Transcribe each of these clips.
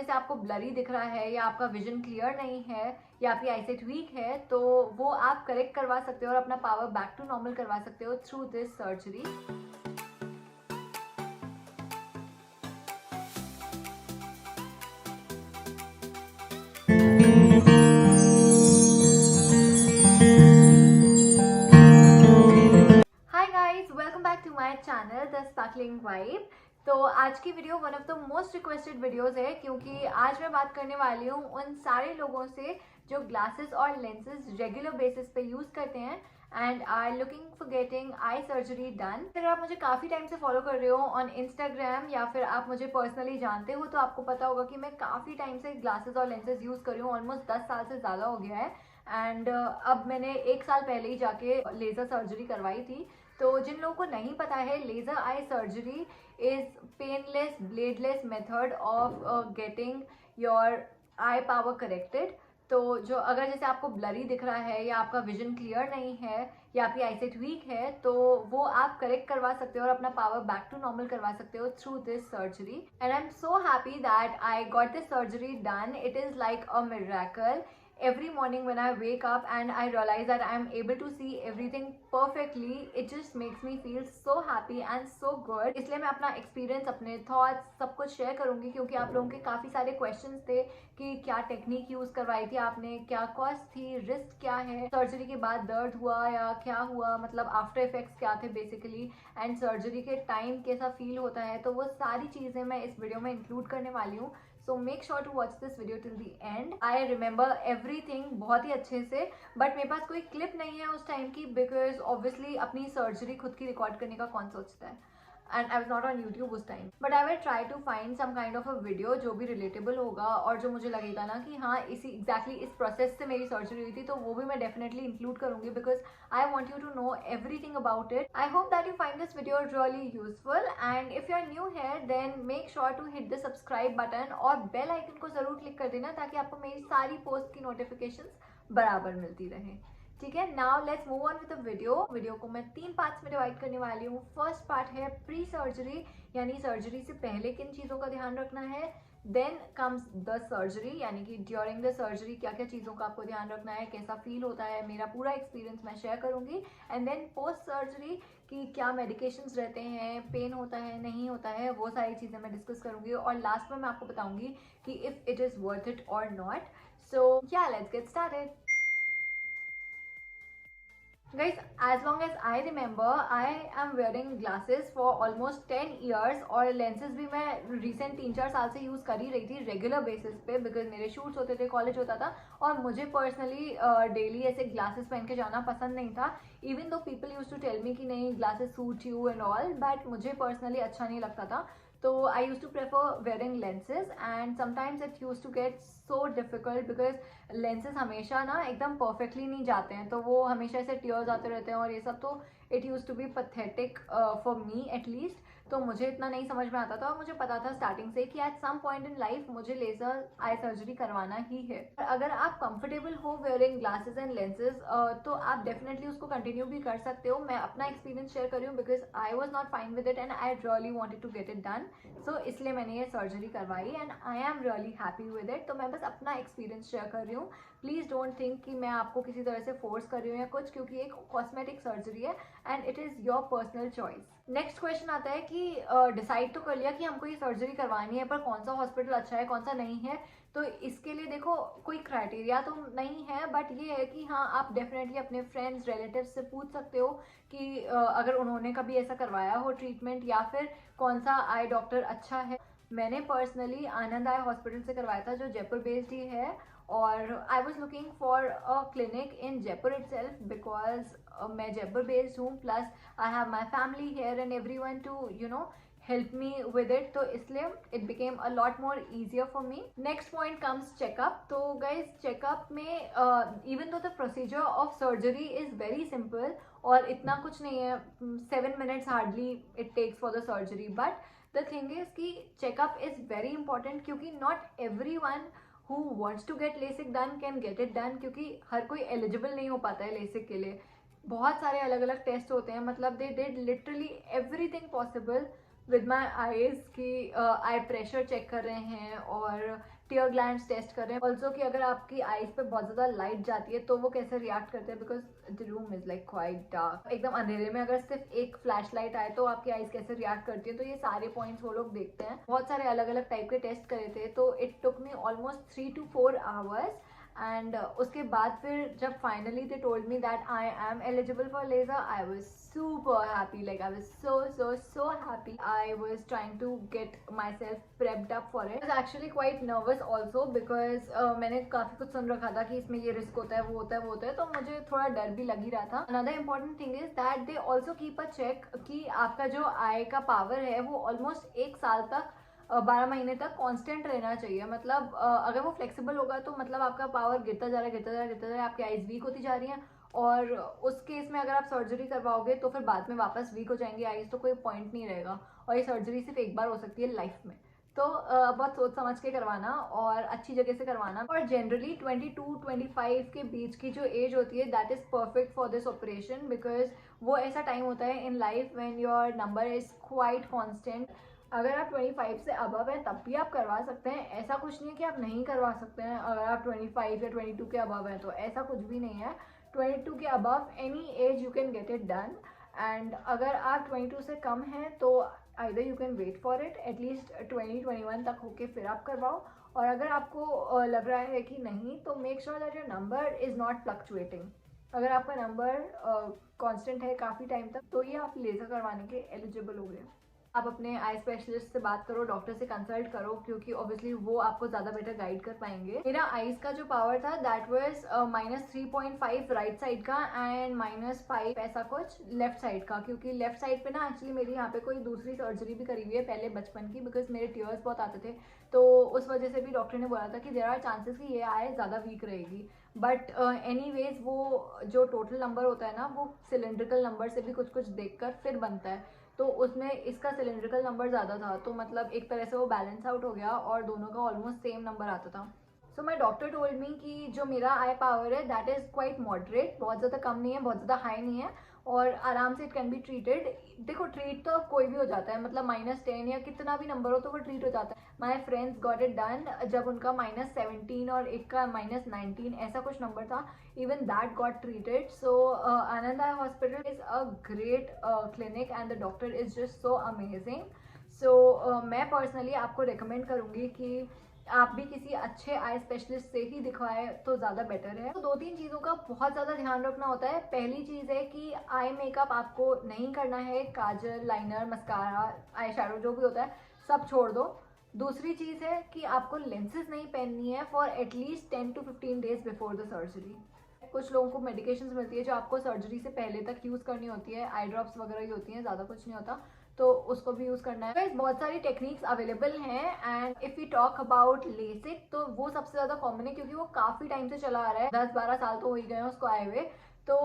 जैसे आपको ब्लरी दिख रहा है या आपका विजन क्लियर नहीं है या आपकी आईसाइट वीक है, तो वो आप करेक्ट करवा सकते हो और अपना पावर बैक टू नॉर्मल करवा सकते हो through this surgery. Hi guys, welcome back to my channel the sparkling vibe. तो आज की video one of the most requested videos है, क्योंकि आज मैं बात करने वाली हूँ उन सारे लोगों से जो ग्लासेस और लेंसेज रेगुलर बेसिस पे यूज करते हैं and are looking for getting eye surgery done. अगर आप मुझे काफी टाइम से फॉलो कर रहे हो ऑन इंस्टाग्राम या फिर आप मुझे पर्सनली जानते हो, तो आपको पता होगा कि मैं काफी टाइम से ग्लासेस और लेंसेज यूज कर रही हूँ। ऑलमोस्ट 10 साल से ज्यादा हो गया है एंड अब मैंने 1 साल पहले ही जाके लेजर सर्जरी करवाई थी। तो जिन लोगों को नहीं पता है, laser eye surgery is painless bladeless method of getting your eye power corrected. तो जो अगर जैसे आपको ब्लरी दिख रहा है या आपका विजन क्लियर नहीं है या आपकी आईसाइट वीक है, तो वो आप करेक्ट करवा सकते हो और अपना पावर बैक टू नॉर्मल करवा सकते हो through this surgery. And I am so happy that I got this surgery done. It is like a miracle. Every morning when I wake up and I realize that I am able to see everything perfectly, it just makes me feel so happy and so good. इसलिए मैं अपना experience, अपने thoughts सब कुछ share करूंगी, क्योंकि आप लोगों के काफ़ी सारे क्वेश्चंस थे कि क्या टेक्निक यूज़ करवाई थी आपने, क्या कॉस्ट थी, रिस्क क्या है, सर्जरी के बाद दर्द हुआ या क्या हुआ, मतलब आफ्टर इफेक्ट्स क्या थे बेसिकली, एंड सर्जरी के टाइम कैसा फील होता है। तो वो सारी चीज़ें मैं इस वीडियो में इंक्लूड करने वाली हूँ। So make sure to watch this video till the end. I remember everything बहुत ही अच्छे से, बट मेरे पास कोई क्लिप नहीं है उस टाइम की, बिकॉज ऑब्वियसली अपनी सर्जरी खुद की रिकॉर्ड करने का कौन सोचता है, and I was not on YouTube उस time. But I will try to find some kind of a video जो भी रिलेटेबल होगा और जो मुझे लगेगा ना कि हाँ इसी एग्जैक्टली इस प्रोसेस से मेरी सर्जरी हुई थी, तो वो भी मैं डेफिनेटली इंक्लूड करूंगी, because I want you to know everything about it. I hope that you find this video really useful, and if you are new here then make sure to hit the subscribe button और bell icon को जरूर click कर देना, ताकि आपको मेरी सारी post की नोटिफिकेशन बराबर मिलती रहे। ठीक है, now let's move on with the video को मैं 3 पार्ट्स में डिवाइड करने वाली हूँ। फर्स्ट पार्ट है प्री सर्जरी, यानी सर्जरी से पहले किन चीज़ों का ध्यान रखना है। देन कम्स द सर्जरी, यानी कि ड्यूरिंग द सर्जरी क्या क्या चीज़ों का आपको ध्यान रखना है, कैसा फील होता है, मेरा पूरा एक्सपीरियंस मैं शेयर करूंगी। एंड देन पोस्ट सर्जरी कि क्या मेडिकेशंस रहते हैं, पेन होता है नहीं होता है, वो सारी चीज़ें मैं डिस्कस करूंगी। और लास्ट में मैं आपको बताऊंगी कि if it is worth it और नॉट। सो या let's get started. Guys, as long as I remember, I am wearing glasses for almost 10 years और lenses भी मैं recent 3-4 साल से यूज़ कर ही रही थी रेगुलर बेसिस पे, बिकॉज मेरे शूट्स होते थे, कॉलेज होता था और मुझे पर्सनली डेली ऐसे ग्लासेस पहन के जाना पसंद नहीं था। Even though people use to tell me कि नहीं glasses suit you and all, but मुझे पर्सनली अच्छा नहीं लगता था। तो I use to prefer wearing lenses and sometimes it use to get so difficult, because lenses हमेशा ना एकदम परफेक्टली नहीं जाते हैं, तो वो हमेशा ऐसे टीयर्स आते रहते हैं और ये सब। तो it use to be pathetic for me at least. तो मुझे इतना नहीं समझ में आता था और मुझे पता था स्टार्टिंग से कि at some point in life मुझे लेजर आई सर्जरी करवाना ही है। अगर आप कंफर्टेबल हो वेयरिंग ग्लासेस एंड लेंसेज, तो आप डेफिनेटली उसको कंटिन्यू भी कर सकते हो। मैं अपना एक्सपीरियंस शेयर कर रही हूँ, because I was not fine with it and I really wanted to get it done. So इसलिए मैंने ये सर्जरी करवाई and I am really happy with it. तो मैं बस अपना एक्सपीरियंस शेयर कर रही हूँ। प्लीज डोंट थिंक कि मैं आपको किसी तरह से फोर्स कर रही हूँ या कुछ, क्योंकि एक कॉस्मेटिक सर्जरी है and it is your personal choice. Next question आता है कि डिसाइड तो कर लिया कि हमको ये सर्जरी करवानी है, पर कौन सा हॉस्पिटल अच्छा है कौन सा नहीं है। तो इसके लिए देखो कोई क्राइटेरिया तो नहीं है, बट ये है कि हाँ आप डेफिनेटली अपने फ्रेंड्स रिलेटिव्स से पूछ सकते हो कि अगर उन्होंने कभी ऐसा करवाया हो ट्रीटमेंट, या फिर कौन सा आई डॉक्टर अच्छा है। मैंने पर्सनली आनंद आई हॉस्पिटल से करवाया था, जो जयपुर बेस्ड ही है, और I was looking for a clinic in Jaipur itself, because मैं जयपुर बेस्ड हूँ, plus I have my family here and every one to you know help me with it. तो इसलिए it became a lot more easier for me. Next point comes checkup. तो guys checkup में even though the procedure of surgery is very simple और इतना कुछ नहीं है, 7 minutes hardly it takes for the surgery, but the thing is कि checkup is very important, क्योंकि not every one who wants to get LASIK done can get it done, क्योंकि हर कोई eligible नहीं हो पाता है LASIK के लिए। बहुत सारे अलग अलग टेस्ट होते हैं, मतलब they did literally everything possible with my eyes की आई प्रेशर चेक कर रहे हैं और टीयर ग्लैंड्स टेस्ट कर रहे हैं। ऑल्सो कि अगर आपकी आईज पे बहुत ज़्यादा लाइट जाती है तो वो कैसे रिएक्ट करते हैं, because the room is like quite dark. एकदम अंधेरे में अगर सिर्फ एक फ्लैश लाइट आए तो आपकी आईज कैसे रिएक्ट करती है, तो ये सारे पॉइंट्स वो लोग देखते हैं। बहुत सारे अलग अलग टाइप के टेस्ट करे थे, तो it took me almost 3 to 4 hours। And उसके बाद फिर जब finally they told me that I am eligible for laser, I was super happy, like I was so happy. I was trying to get myself prepped up for it. I was actually quite nervous also because मैंने काफ़ी कुछ सुन रखा था कि इसमें ये risk होता है, वो होता है, वो होता है, तो मुझे थोड़ा डर भी लग ही रहा था। Another important thing is that they also keep a check कि आपका जो आई का पावर है वो ऑलमोस्ट 1 साल तक 12 महीने तक कांस्टेंट रहना चाहिए। मतलब अगर वो फ्लेक्सिबल होगा तो मतलब आपका पावर गिरता जा रहा है, गिरता जा रहा है, गिरता जा रहा है, आपकी आईज वीक होती जा रही हैं, और उस केस में अगर आप सर्जरी करवाओगे तो फिर बाद में वापस वीक हो जाएंगे आईज, तो कोई पॉइंट नहीं रहेगा। और ये सर्जरी सिर्फ एक बार हो सकती है लाइफ में, तो बहुत सोच समझ के करवाना और अच्छी जगह से करवाना। और जनरली 22-25 के बीच की जो एज होती है that is perfect for this operation, because वो ऐसा टाइम होता है in life when your number is quite constant. अगर आप 25 से अबव हैं तब भी आप करवा सकते हैं, ऐसा कुछ नहीं है कि आप नहीं करवा सकते हैं। अगर आप 25 या 22 के अबव हैं तो ऐसा कुछ भी नहीं है। 22 के above any age you can get it done. And अगर आप 22 से कम हैं तो either you can wait for it at least 20-21 तक होके फिर आप करवाओ। और अगर आपको लग रहा है कि नहीं, तो make sure that your number is not fluctuating. अगर आपका नंबर कांस्टेंट है काफ़ी टाइम तक तो ये आप लेज़र करवाने के एलिजिबल हो गए। आप अपने आई स्पेशलिस्ट से बात करो, डॉक्टर से कंसल्ट करो, क्योंकि ऑब्वियसली वो आपको ज़्यादा बेटर गाइड कर पाएंगे। मेरा आईज का जो पावर था दैट वाज -3.5 राइट साइड का एंड -5 ऐसा कुछ लेफ्ट साइड का, क्योंकि लेफ्ट साइड पे ना एक्चुअली मेरी यहाँ पे कोई दूसरी सर्जरी भी करी हुई है पहले बचपन की, बिकॉज मेरे टीयर्स बहुत आते थे, तो उस वजह से भी डॉक्टर ने बोला था कि देयर आर चांसेस कि ये आई ज़्यादा वीक रहेगी। बट एनीवेज वो जो टोटल नंबर होता है ना वो सिलेंड्रिकल नंबर से भी कुछ कुछ देखकर फिर बनता है, तो उसमें इसका सिलेंड्रिकल नंबर ज़्यादा था, तो मतलब एक तरह से वो बैलेंस आउट हो गया और दोनों का ऑलमोस्ट सेम नंबर आता था। सो माई डॉक्टर टोल्ड मी कि जो मेरा आई पावर है दैट इज़ क्वाइट मॉडरेट, बहुत ज़्यादा कम नहीं है, बहुत ज़्यादा हाई नहीं है, और आराम से इट कैन बी ट्रीटेड। देखो ट्रीट तो कोई भी हो जाता है, मतलब -10 या कितना भी नंबर हो तो वो ट्रीट हो जाता है। My friends got it done जब उनका -17 और एक का -19 ऐसा कुछ नंबर था, even that got treated. So Anand Eye Hospital is a great clinic and the doctor is just so amazing. So मैं पर्सनली आपको रिकमेंड करूँगी कि आप भी किसी अच्छे आई स्पेशलिस्ट से ही दिखवाएं तो ज़्यादा बेटर है। तो 2-3 चीज़ों का बहुत ज़्यादा ध्यान रखना होता है। पहली चीज़ है कि आई मेकअप आपको नहीं करना है, काजल, लाइनर, मस्कारा, आई शैडो जो भी होता है सब छोड़ दो। दूसरी चीज़ है कि आपको लेंसेज नहीं पहननी है for at least 10 to 15 days before the surgery. कुछ लोगों को मेडिकेशंस मिलती है जो आपको सर्जरी से पहले तक यूज़ करनी होती है, आई ड्रॉप्स वगैरह ही होती हैं, ज़्यादा कुछ नहीं होता, तो उसको भी यूज़ करना है। गाइस बहुत सारी टेक्निक्स अवेलेबल हैं and if you talk about LASIK तो वो सबसे ज़्यादा कॉमन है, क्योंकि वो काफ़ी टाइम से चला आ रहा है, 10-12 साल तो हो ही गए हैं उसको आए हुए। तो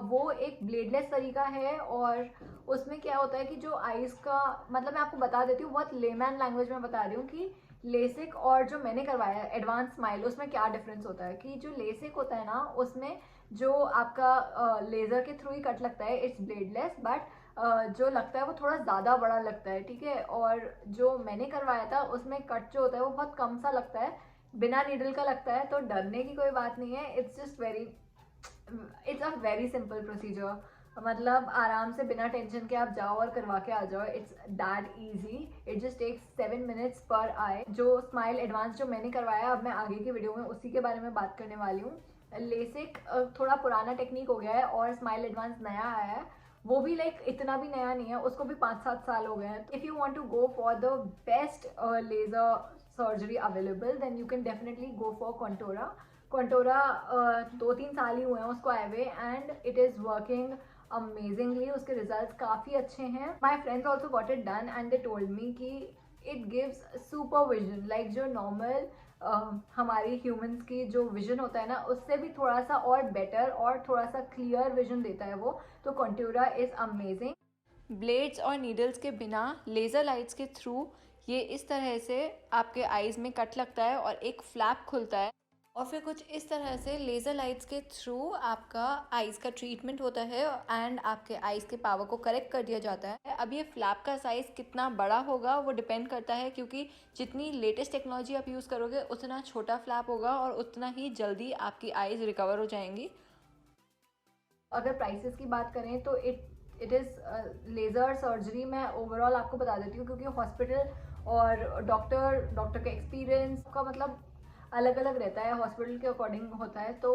वो एक ब्लेडलेस तरीका है और उसमें क्या होता है कि जो आईज का, मतलब मैं आपको बता देती हूँ, बहुत लेमैन लैंग्वेज में बता रही हूँ कि लेसिक और जो मैंने करवाया है एडवांस स्माइल उसमें क्या डिफरेंस होता है। कि जो लेसिक होता है ना उसमें जो आपका लेज़र के थ्रू ही कट लगता है, इट्स ब्लेडलेस, बट जो लगता है वो थोड़ा ज़्यादा बड़ा लगता है, ठीक है। और जो मैंने करवाया था उसमें कट जो होता है वो बहुत कम सा लगता है, बिना नीडल का लगता है, तो डरने की कोई बात नहीं है। It's a very simple procedure, मतलब आराम से बिना टेंशन के आप जाओ और करवा के आ जाओ। It's that easy, it just takes 7 minutes पर आई। जो स्माइल एडवांस जो मैंने करवाया, अब मैं आगे की वीडियो में उसी के बारे में बात करने वाली हूँ। लेसिक थोड़ा पुराना टेक्निक हो गया है और स्माइल एडवांस नया आया है, वो भी लाइक इतना भी नया नहीं है, उसको भी 5-7 साल हो गए हैं। If you want to go for the best laser surgery available then you can definitely go for Contoura. Contoura 2-3 साल ही हुए हैं उसको आए हुए and it is working amazingly, उसके रिजल्ट्स काफ़ी अच्छे हैं। My friends also got it done and they told me कि it gives super vision, like जो नॉर्मल हमारी ह्यूमंस की जो विजन होता है ना उससे भी थोड़ा सा और बेटर और थोड़ा सा क्लियर विजन देता है वो। तो कॉन्टूरा इज़ अमेजिंग। ब्लेड्स और नीडल्स के बिना लेज़र लाइट्स के थ्रू ये इस तरह से आपके आईज में कट लगता है और एक फ्लैप खुलता है और फिर कुछ इस तरह से लेज़र लाइट्स के थ्रू आपका आइज़ का ट्रीटमेंट होता है एंड आपके आइज़ के पावर को करेक्ट कर दिया जाता है। अब ये फ्लैप का साइज़ कितना बड़ा होगा वो डिपेंड करता है, क्योंकि जितनी लेटेस्ट टेक्नोलॉजी आप यूज़ करोगे उतना छोटा फ्लैप होगा और उतना ही जल्दी आपकी आइज़ रिकवर हो जाएंगी। अगर प्राइसेस की बात करें तो इट इज़ लेज़र सर्जरी मैं ओवरऑल आपको बता देती हूँ, क्योंकि हॉस्पिटल और डॉक्टर का एक्सपीरियंस का मतलब अलग अलग रहता है, हॉस्पिटल के अकॉर्डिंग होता है। तो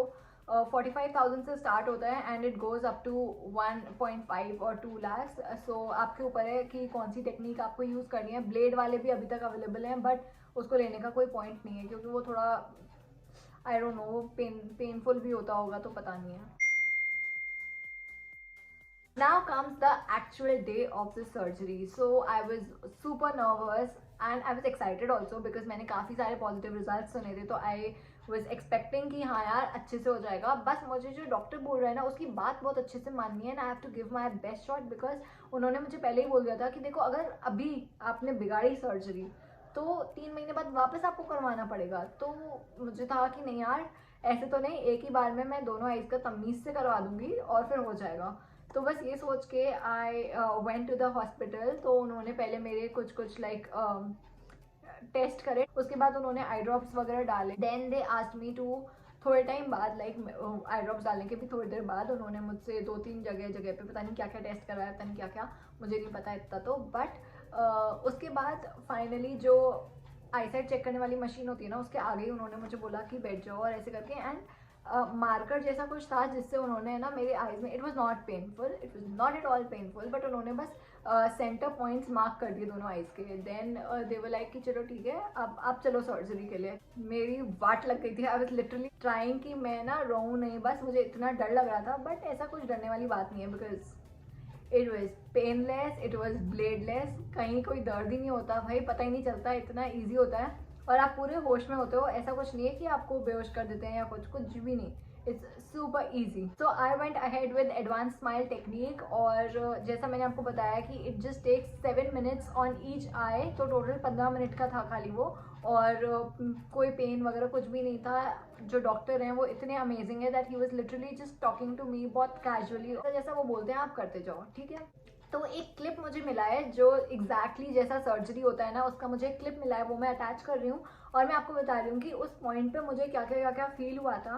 45,000 से स्टार्ट होता है and it goes up to 1.5 और 2 लाख। सो आपके ऊपर है कि कौन सी टेक्निक आपको यूज़ करनी है। ब्लेड वाले भी अभी तक अवेलेबल हैं, बट उसको लेने का कोई पॉइंट नहीं है, क्योंकि वो थोड़ा आई डोंट नो पेनफुल भी होता होगा, तो पता नहीं है। Now comes the actual day of the surgery. So I was super nervous and I was excited also because मैंने काफ़ी सारे positive results सुने थे, तो I was expecting कि हाँ यार अच्छे से हो जाएगा। बस मुझे जो डॉक्टर बोल रहा है ना उसकी बात बहुत अच्छे से माननी है, and I have to give my best shot because उन्होंने मुझे पहले ही बोल दिया था कि देखो अगर अभी आपने बिगाड़ी सर्जरी तो 3 महीने बाद वापस आपको करवाना पड़ेगा। तो मुझे था कि नहीं यार, ऐसे तो नहीं, एक ही बार में मैं दोनों आइज़ का तमीज़ से करवा दूंगी और फिर हो जाएगा। तो बस ये सोच के I went to the hospital. तो उन्होंने पहले मेरे कुछ लाइक टेस्ट करे, उसके बाद उन्होंने आई ड्रॉप्स वगैरह डाले। Then they asked me to, थोड़े टाइम बाद लाइक आई ड्रॉप्स डालने के भी थोड़ी देर बाद उन्होंने मुझसे 2-3 जगह पे पता नहीं क्या क्या टेस्ट करवाया, पता नहीं क्या क्या, मुझे नहीं पता इतना तो। बट उसके बाद फाइनली जो आईसाइट चेक करने वाली मशीन होती है ना, उसके आगे ही उन्होंने मुझे बोला कि बैठ जाओ और ऐसे करके, एंड मार्कर जैसा कुछ था जिससे उन्होंने ना मेरे आईज में, it was not painful, it was not at all painful, but उन्होंने बस सेंटर पॉइंट्स मार्क कर दिए दोनों आइज के। देन दे वर लाइक कि चलो ठीक है, अब आप चलो सर्जरी के लिए। मेरी वाट लग गई थी, आई वाज लिटरली ट्राइंग कि मैं ना रोऊं नहीं, बस मुझे इतना डर लग रहा था। बट ऐसा कुछ डरने वाली बात नहीं है, because it was painless, it was bladeless, कहीं कोई दर्द ही नहीं होता भाई, पता ही नहीं चलता, इतना ईजी होता है और आप पूरे होश में होते हो। ऐसा कुछ नहीं है कि आपको बेहोश कर देते हैं या कुछ भी नहीं, it's super easy. So I went ahead with advance smile technique, और जैसा मैंने आपको बताया कि it just takes 7 minutes on each eye, तो टोटल 15 मिनट का था खाली वो, और कोई पेन वगैरह कुछ भी नहीं था। जो डॉक्टर हैं वो इतने अमेजिंग है that he was literally just talking to me बहुत कैजुअली, जैसा वो बोलते हैं आप करते जाओ, ठीक है। तो एक क्लिप मुझे मिला है जो एग्जैक्टली जैसा सर्जरी होता है ना, उसका मुझे एक क्लिप मिला है, वो मैं अटैच कर रही हूँ और मैं आपको बता रही हूँ कि उस पॉइंट पे मुझे क्या क्या फील हुआ था।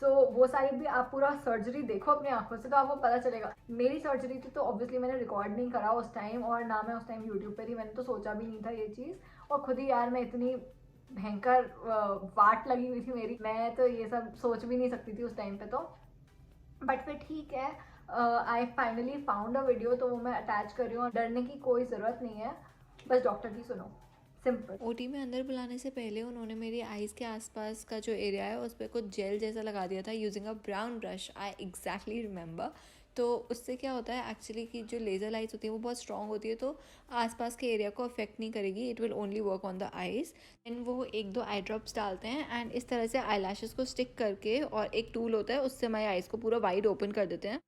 सो वो सारी भी आप पूरा सर्जरी देखो अपनी आंखों से, तो आपको पता चलेगा। मेरी सर्जरी थी तो ऑब्वियसली मैंने रिकॉर्ड नहीं करा उस टाइम, और ना मैं उस टाइम यूट्यूब पर थी, मैंने तो सोचा भी नहीं था ये चीज़। और खुद ही यार मैं इतनी भयंकर वाट लगी हुई थी मेरी, मैं तो ये सब सोच भी नहीं सकती थी उस टाइम पे। तो बट फिर ठीक है, I finally found a video, तो वो मैं अटैच कर रही हूँ। डरने की कोई ज़रूरत नहीं है, बस डॉक्टर की सुनो, सिंपल। ओटी में अंदर बुलाने से पहले उन्होंने मेरी आइज़ के आसपास का जो एरिया है उस पर कुछ जेल जैसा लगा दिया था using a brown brush, I exactly remember. तो उससे क्या होता है एक्चुअली कि जो लेज़र लाइट्स होती है वो बहुत स्ट्रॉन्ग होती है, तो आसपास के एरिया को अफेक्ट नहीं करेगी, it will only work on the eyes. And वो 1-2 आई ड्रॉप्स डालते हैं एंड इस तरह से आई लैशेज़ को स्टिक करके, और एक टूल होता है उससे हमारी आइज़ को पूरा वाइड ओपन कर देते हैं।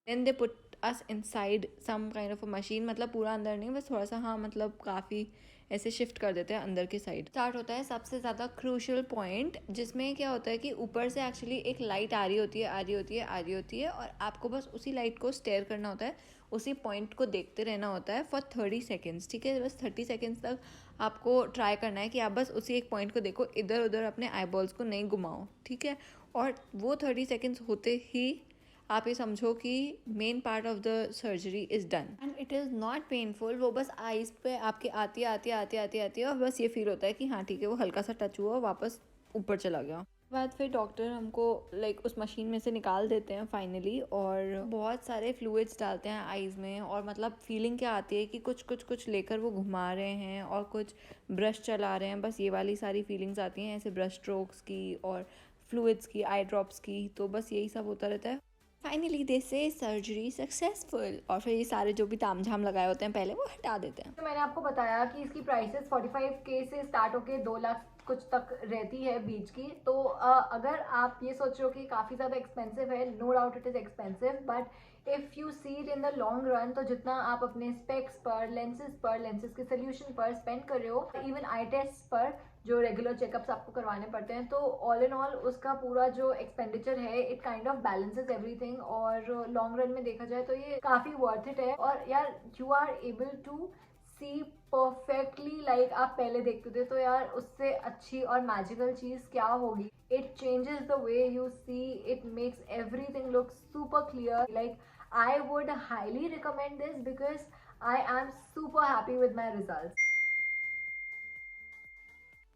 Then they put us inside some kind of a machine, मतलब पूरा अंदर नहीं, बस थोड़ा सा, हाँ मतलब काफ़ी ऐसे शिफ्ट कर देते हैं अंदर की साइड। स्टार्ट होता है सबसे ज़्यादा क्रूशियल पॉइंट, जिसमें क्या होता है कि ऊपर से एक्चुअली एक लाइट आ रही होती है और आपको बस उसी लाइट को स्टेयर करना होता है, उसी पॉइंट को देखते रहना होता है फॉर 30 सेकेंड्स, ठीक है। बस 30 सेकेंड्स तक आपको ट्राई करना है कि आप बस उसी एक पॉइंट को देखो, इधर उधर अपने आई बॉल्स को नहीं घुमाओ, ठीक है। और वो 30 सेकेंड्स होते ही आप ये समझो कि main part of the surgery is done and it is not painful. वो बस आइज़ पे आपके आती है और बस ये फील होता है कि हाँ ठीक है, वो हल्का सा टच हुआ, वापस ऊपर चला गया। बाद फिर डॉक्टर हमको लाइक उस मशीन में से निकाल देते हैं फाइनली, और बहुत सारे फ्लूइड्स डालते हैं आइज़ में, और मतलब फीलिंग क्या आती है कि कुछ लेकर वो घुमा रहे हैं और कुछ ब्रश चला रहे हैं, बस ये वाली सारी फीलिंग्स आती हैं ऐसे ब्रश स्ट्रोक्स की और फ्लूइड्स की, आई ड्रॉप्स की, तो बस यही सब होता रहता है। फाइनली दे से सर्जरी सक्सेसफुल, और फिर ये सारे जो भी तामझाम लगाए होते हैं पहले वो हटा देते हैं। तो मैंने आपको बताया कि इसकी प्राइसेस 45K से स्टार्ट होके 2 लाख कुछ तक रहती है बीच की। तो अगर आप ये सोच रहे हो कि काफ़ी ज़्यादा एक्सपेंसिव है, no doubt it is expensive, but if you see it in the long run, तो जितना आप अपने स्पेक्स पर, लेंसेज के सोल्यूशन पर स्पेंड कर रहे हो, इवन आई टेस्ट पर, जो रेगुलर चेकअप्स आपको करवाने पड़ते हैं। तो ऑल इन ऑल उसका पूरा जो एक्सपेंडिचर है it kind of balances everything, और लॉन्ग रन में देखा जाए तो ये काफ़ी वर्थ इट है। और यार you are able to see perfectly like आप पहले देखते थे, तो यार उससे अच्छी और मैजिकल चीज़ क्या होगी। It changes the way you see, it makes everything look super clear. Like I would highly recommend this because I am super happy with my results.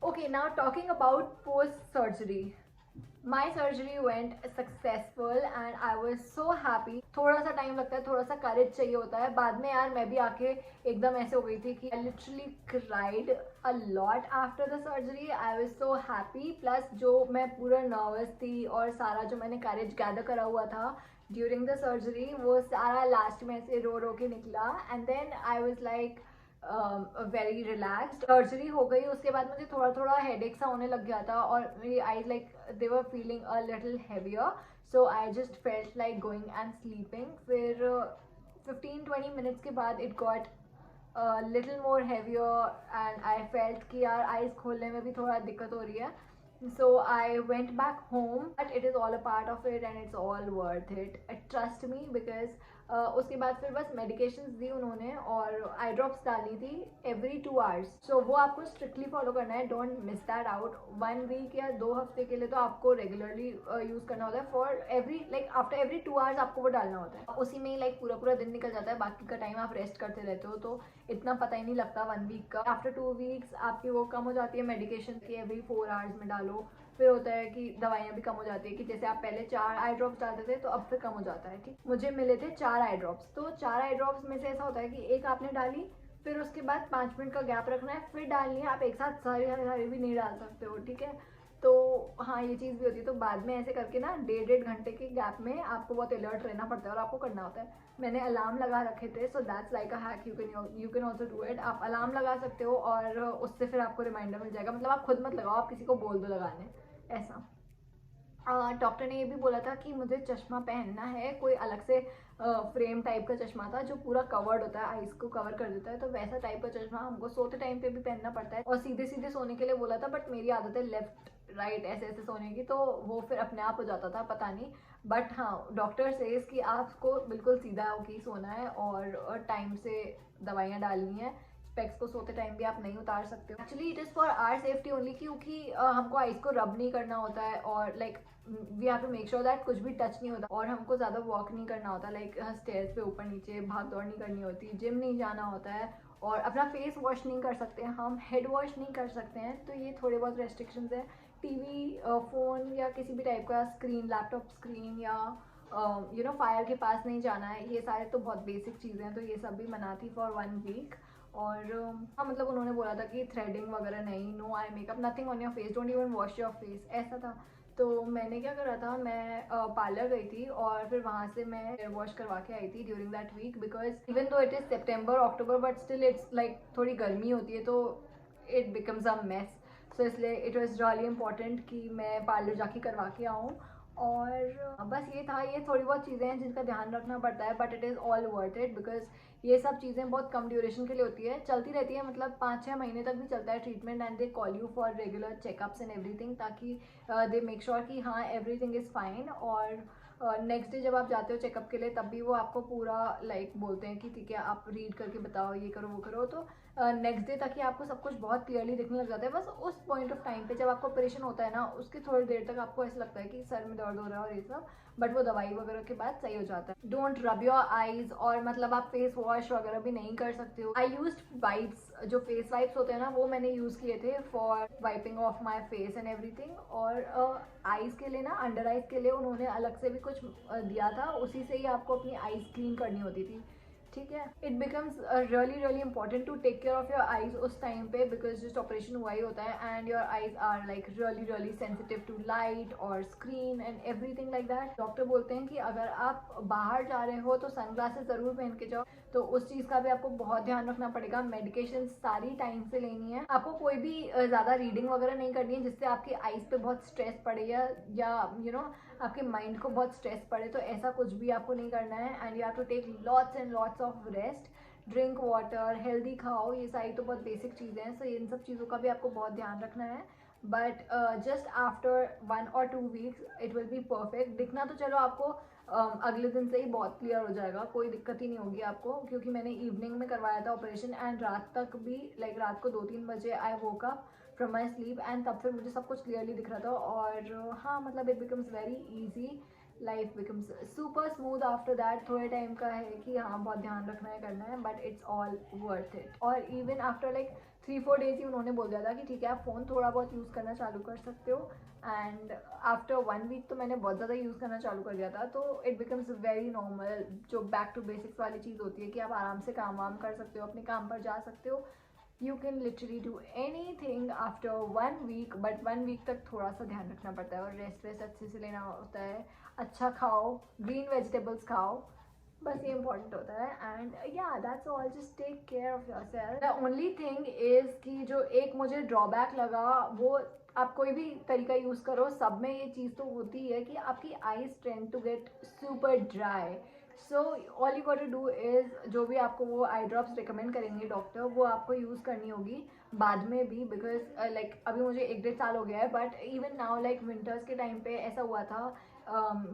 Okay, now talking about post-surgery. My surgery went successful and I was so happy. थोड़ा सा time लगता है, थोड़ा सा करेज चाहिए होता है। बाद में यार मैं भी आके एकदम ऐसे हो गई थी कि I literally cried a lot after the surgery. I was so happy. Plus जो मैं पूरा नर्वस थी और सारा जो मैंने करेज गैदर करा हुआ था ड्यूरिंग द सर्जरी, वो सारा लास्ट में ऐसे रो रो के निकला। And then I was like very relaxed. Surgery हो गई, उसके बाद मुझे थोड़ा थोड़ा हेडेक सा होने लग गया था और मेरी eyes like they were feeling a little heavier, so I just felt like going and sleeping. फिर 15-20 मिनट्स के बाद it got little more heavier and I felt कि यार आईज खोलने में भी थोड़ा दिक्कत हो रही है। So I went back home, but it is all a part of it and it's all worth it. Trust me, because उसके बाद फिर बस मेडिकेशंस दी उन्होंने और आई ड्रॉप्स डालनी थी एवरी 2 आवर्स। सो वो आपको स्ट्रिक्टली फॉलो करना है, don't miss that out. 1 week या 2 हफ्ते के लिए तो आपको रेगुलरली यूज़ करना होता है। For every like after every 2 hours आपको वो डालना होता है। उसी में ही लाइक पूरा पूरा दिन निकल जाता है, बाकी का टाइम आप रेस्ट करते रहते हो, तो इतना पता ही नहीं लगता 1 वीक का। आफ्टर 2 वीक्स आपकी वो कम हो जाती है मेडिकेशन की, एवरी 4 आवर्स में डालो। फिर होता है कि दवाइयाँ भी कम हो जाती है, कि जैसे आप पहले 4 आई ड्रॉप्स डालते थे तो अब फिर कम हो जाता है। ठीक, मुझे मिले थे 4 आई ड्रॉप्स, तो 4 आई ड्रॉप्स में से ऐसा होता है कि एक आपने डाली, फिर उसके बाद 5 मिनट का गैप रखना है, फिर डालनी है। आप एक साथ सारी भी नहीं डाल सकते हो, ठीक है। तो हाँ, ये चीज़ भी होती है। तो बाद में ऐसे करके ना 1.5 घंटे के गैप में आपको बहुत अलर्ट रहना पड़ता है और आपको करना होता है। मैंने अलार्म लगा रखे थे, so that's like a hack, you can also do it. आप अलार्म लगा सकते हो और उससे फिर आपको रिमाइंडर मिल जाएगा। मतलब आप खुद मत लगाओ, आप किसी को बोल दो लगाने, ऐसा। डॉक्टर ने ये भी बोला था कि मुझे चश्मा पहनना है, कोई अलग से फ्रेम टाइप का चश्मा था जो पूरा कवर्ड होता है, आईज को कवर कर देता है, तो वैसा टाइप का चश्मा हमको सोते टाइम पे भी पहनना पड़ता है। और सीधे सीधे सोने के लिए बोला था, बट मेरी आदत है लेफ्ट राइट ऐसे ऐसे सोने की, तो वो फिर अपने आप हो जाता था, पता नहीं। बट हाँ, डॉक्टर सेज कि आपको बिल्कुल सीधा होके सोना है और टाइम से दवाइयाँ डालनी है। स्पेक्स को सोते टाइम भी आप नहीं उतार सकते हो। Actually it is for our safety only, क्योंकि हमको आइज को रब नहीं करना होता है और like we have to make sure that कुछ भी टच नहीं होता, और हमको ज़्यादा वॉक नहीं करना होता, लाइक स्टेयर्स पे ऊपर नीचे भाग दौड़ नहीं करनी होती, जिम नहीं जाना होता है, और अपना फेस वॉश नहीं कर सकते हैं हम, हेड वॉश नहीं कर सकते हैं। तो ये थोड़े बहुत रेस्ट्रिक्शंस है। टीवी, फ़ोन या किसी भी टाइप का स्क्रीन, लैपटॉप स्क्रीन या फायर के पास नहीं जाना है। ये सारे तो बहुत बेसिक चीज़ें हैं, तो ये सब भी मना थी फॉर 1 वीक। और हाँ, मतलब उन्होंने बोला था कि थ्रेडिंग वगैरह नहीं, no eye makeup, nothing on your face, don't even wash your face, ऐसा था। तो मैंने क्या करा था, मैं पार्लर गई थी और फिर वहाँ से मैं हेयर वॉश करवा के आई थी during that week, because even though it is सितंबर अक्टूबर, बट स्टिल इट्स लाइक थोड़ी गर्मी होती है, तो it becomes a mess. So इसलिए इट वॉज रियली इंपॉर्टेंट कि मैं पार्लर जाके करवा के आऊँ। और बस ये था, ये थोड़ी बहुत चीज़ें हैं जिनका ध्यान रखना पड़ता है, but it is all worth it, because ये सब चीज़ें बहुत कम ड्यूरेशन के लिए होती है, चलती रहती है, मतलब 5-6 महीने तक भी चलता है treatment. And they call you for regular checkups and everything, ताकि दे मेक श्योर कि हाँ एवरीथिंग इज़ फाइन। और नेक्स्ट डे जब आप जाते हो चेकअप के लिए, तब भी वो आपको पूरा लाइक बोलते हैं कि ठीक है आप रीड करके बताओ, ये करो वो करो। तो नेक्स्ट डे तक ही आपको सब कुछ बहुत क्लियरली दिखने लग जाता है। बस उस पॉइंट ऑफ टाइम पे जब आपको ऑपरेशन होता है ना, उसके थोड़ी देर तक आपको ऐसा लगता है कि सर में दर्द हो रहा है और ये सब, बट वो दवाई वगैरह के बाद सही हो जाता है। डोंट रब योर आईज, और मतलब आप फेस वॉश वगैरह भी नहीं कर सकते हो। आई यूज्ड वाइप्स, जो फेस वाइप्स होते हैं ना, वो मैंने यूज़ किए थे for wiping of my face and everything. और आईज के लिए ना, अंडर आइज के लिए उन्होंने अलग से भी कुछ दिया था, उसी से ही आपको अपनी आईज क्लीन करनी होती थी, ठीक है। It becomes really important to take care of your eyes उस टाइम पे, बिकॉज जिस ऑपरेशन हुआ ही होता है, and your eyes are like really sensitive to light और screen and everything like that. Doctor बोलते हैं कि अगर आप बाहर जा रहे हो तो सनग्लासेस ज़रूर पहन के जाओ, तो उस चीज़ का भी आपको बहुत ध्यान रखना पड़ेगा। मेडिकेशन सारी टाइम से लेनी है, आपको कोई भी ज़्यादा रीडिंग वगैरह नहीं करनी है जिससे आपकी आईज पे बहुत स्ट्रेस पड़े या आपके माइंड को बहुत स्ट्रेस पड़े, तो ऐसा कुछ भी आपको नहीं करना है। And you have to take lots and lots of rest. Drink water, healthy खाओ, ये सारी तो बहुत बेसिक चीज़ें हैं. सो इन सब चीज़ों का भी आपको बहुत ध्यान रखना है. But just after 1 or 2 weeks it will be perfect. दिखना तो चलो आपको अगले दिन से ही बहुत क्लियर हो जाएगा, कोई दिक्कत ही नहीं होगी आपको, क्योंकि मैंने इवनिंग में करवाया था ऑपरेशन एंड रात तक भी, लाइक रात को 2-3 बजे I woke up from my sleep and तब फिर मुझे सब कुछ क्लियरली दिख रहा था. और हाँ, मतलब it becomes very easy, life becomes super smooth after that. थोड़े टाइम का है कि हाँ बहुत ध्यान रखना है, करना है, but it's all worth it. और इवन आफ्टर लाइक 3-4 डेज ही उन्होंने बोल दिया था कि ठीक है आप फ़ोन थोड़ा बहुत यूज़ करना चालू कर सकते हो. एंड आफ्टर 1 वीक तो मैंने बहुत ज़्यादा यूज़ करना चालू कर दिया था. तो इट बिकम्स वेरी नॉर्मल, जो बैक टू बेसिक्स वाली चीज़ होती है कि आप आराम से काम वाम कर सकते हो, अपने काम पर जा सकते हो. You can literally do any thing after 1 week. But 1 week तक थोड़ा सा ध्यान रखना पड़ता है और रेस्ट वेस्ट अच्छे से लेना होता है. अच्छा खाओ, ग्रीन वेजिटेबल्स खाओ, बस ये इंपॉर्टेंट होता है. And yeah that's all, just take care of yourself. The only thing is कि जो एक मुझे ड्रॉबैक लगा, वो आप कोई भी तरीका यूज़ करो, सब में ये चीज़ तो होती है कि आपकी eyes tend to get super dry. So all you got to do is, जो भी आपको वो आई ड्रॉप्स रिकमेंड करेंगे डॉक्टर, वो आपको यूज़ करनी होगी बाद में भी. बिकॉज लाइक अभी मुझे 1-1.5 साल हो गया है, but even now like winters के टाइम पे ऐसा हुआ था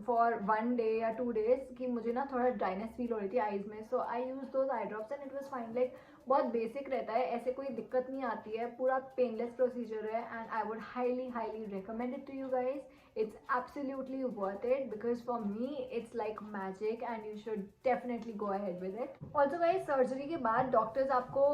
फॉर 1 डे या 2 डेज कि मुझे ना थोड़ा ड्राइनेस फील हो रही थी आईज में. So I use those eye drops and it was fine. Like बहुत बेसिक रहता है, ऐसे कोई दिक्कत नहीं आती है, पूरा पेनलेस प्रोसीजर है. And I would highly recommend it to you guys. It's absolutely worth it because for me it's like magic and you should definitely go ahead with it. Also guys, surgery के बाद doctors आपको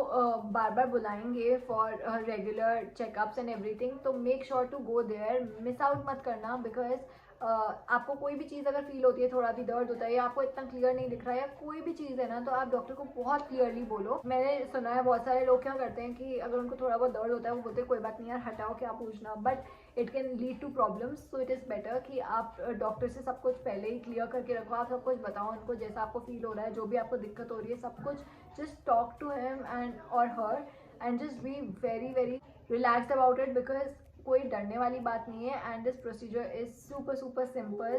बार बार बुलाएंगे for regular checkups and everything. तो make sure to go there, miss out मत करना. Because आपको कोई भी चीज़ अगर फील होती है, थोड़ा भी दर्द होता है या आपको इतना क्लियर नहीं दिख रहा है या कोई भी चीज़ है ना, तो आप डॉक्टर को बहुत क्लियरली बोलो. मैंने सुना है बहुत सारे लोग क्या करते हैं कि अगर उनको थोड़ा बहुत दर्द होता है वो बोलते हैं कोई बात नहीं यार, हटाओ, क्या पूछना. But it can lead to problems. So it is better कि आप डॉक्टर से सब कुछ पहले ही क्लियर करके रखो. आप सब कुछ बताओ उनको, जैसा आपको फील हो रहा है, जो भी आपको दिक्कत हो रही है, सब कुछ just talk to him and और her and just be very relaxed about it. Because कोई डरने वाली बात नहीं है. And this procedure is super simple,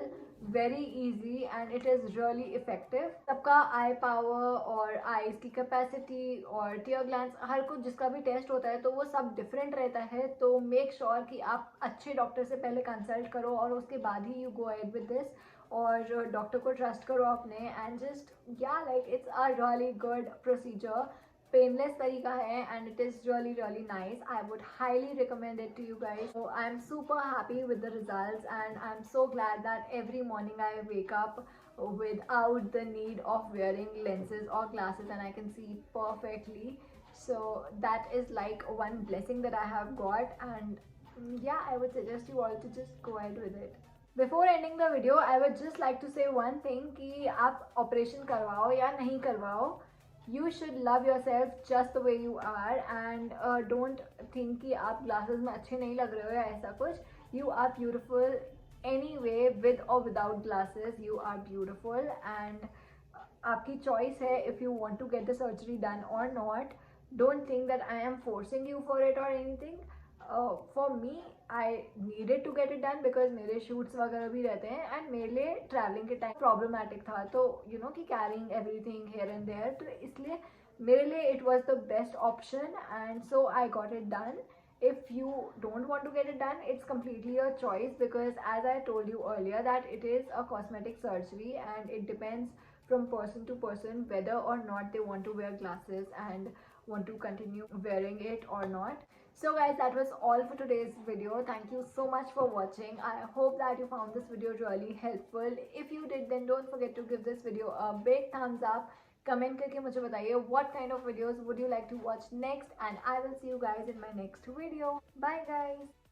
very easy and it is really effective. सबका आई पावर और आईज की कैपेसिटी और टीयर ग्लैंड्स, हर कुछ जिसका भी टेस्ट होता है तो वो सब डिफरेंट रहता है. तो मेक श्योर कि आप अच्छे डॉक्टर से पहले कंसल्ट करो और उसके बाद ही you go ahead with this. और डॉक्टर को ट्रस्ट करो अपने. And just yeah like it's a really good procedure, painless तरीका है and it is really nice. I would highly recommend it to you guys. So I am super happy with the results and I am so glad that every morning I wake up without the need of wearing lenses or glasses and I can see perfectly. So that is like one blessing that I have got. And yeah, I would suggest you all to just go ahead with it. Before ending the video, I would just like to say one thing कि आप operation करवाओ या नहीं करवाओ, you should love yourself just the way you are and don't think कि आप glasses में अच्छे नहीं लग रहे हो या ऐसा कुछ. You are beautiful anyway, with or without glasses. You are beautiful and आपकी choice है if you want to get the surgery done or not. Don't think that I am forcing you for it or anything. For me, I needed to get it done because मेरे shoots वगैरह भी रहते हैं and मेरे लिए traveling के time problematic था. तो you know कि carrying everything here and there, तो इसलिए मेरे लिए it was the best option and so I got it done. If you don't want to get it done, it's completely your choice because as I told you earlier that it is a cosmetic surgery and it depends from person to person whether or not they want to wear glasses and want to continue wearing it or not. So guys, that was all for today's video. Thank you so much for watching. I hope that you found this video really helpful. If you did, then don't forget to give this video a big thumbs up. Comment करके मुझे बताइए what kind of videos would you like to watch next and I will see you guys in my next video. Bye guys.